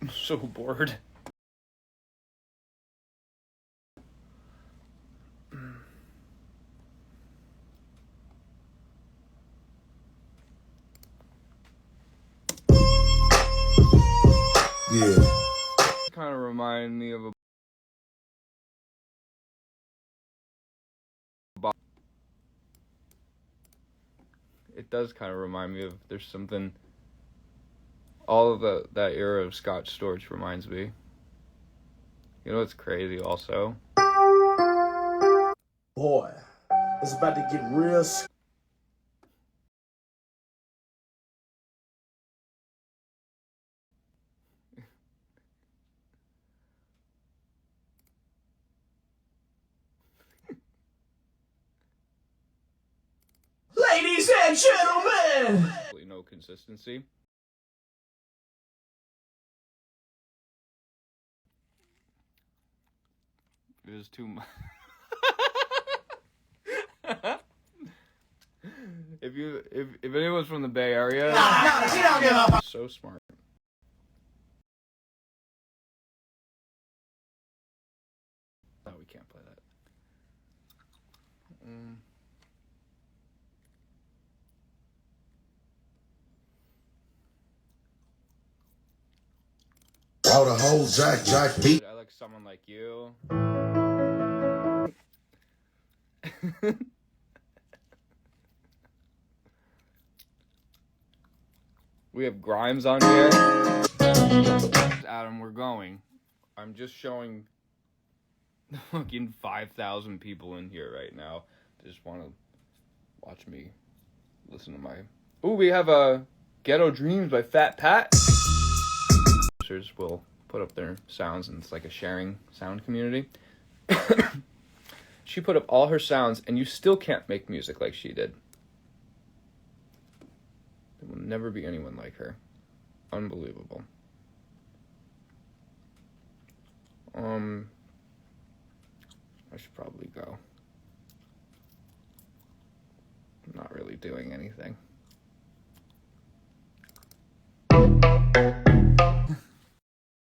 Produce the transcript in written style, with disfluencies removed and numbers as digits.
I'm so bored. Yeah. Kind of remind me of a it does kind of remind me of there's something all of that era of Scotch Storch reminds me. You know what's crazy also? Boy, it's about to get real. Ladies and gentlemen! No consistency. It was too much. If anyone's from the Bay Area, She don't give up. so smart. No, we can't play that. All the whole Jack beat. I like someone like you. We have Grimes on here. Adam, we're going. I'm just showing the fucking 5,000 people in here right now. They just want to watch me listen to my... Ooh, we have a Ghetto Dreams by Fat Pat. Users will put up their sounds, and it's like a sharing sound community. She put up all her sounds, and you still can't make music like she did. There will never be anyone like her. Unbelievable. I should probably go. I'm not really doing anything.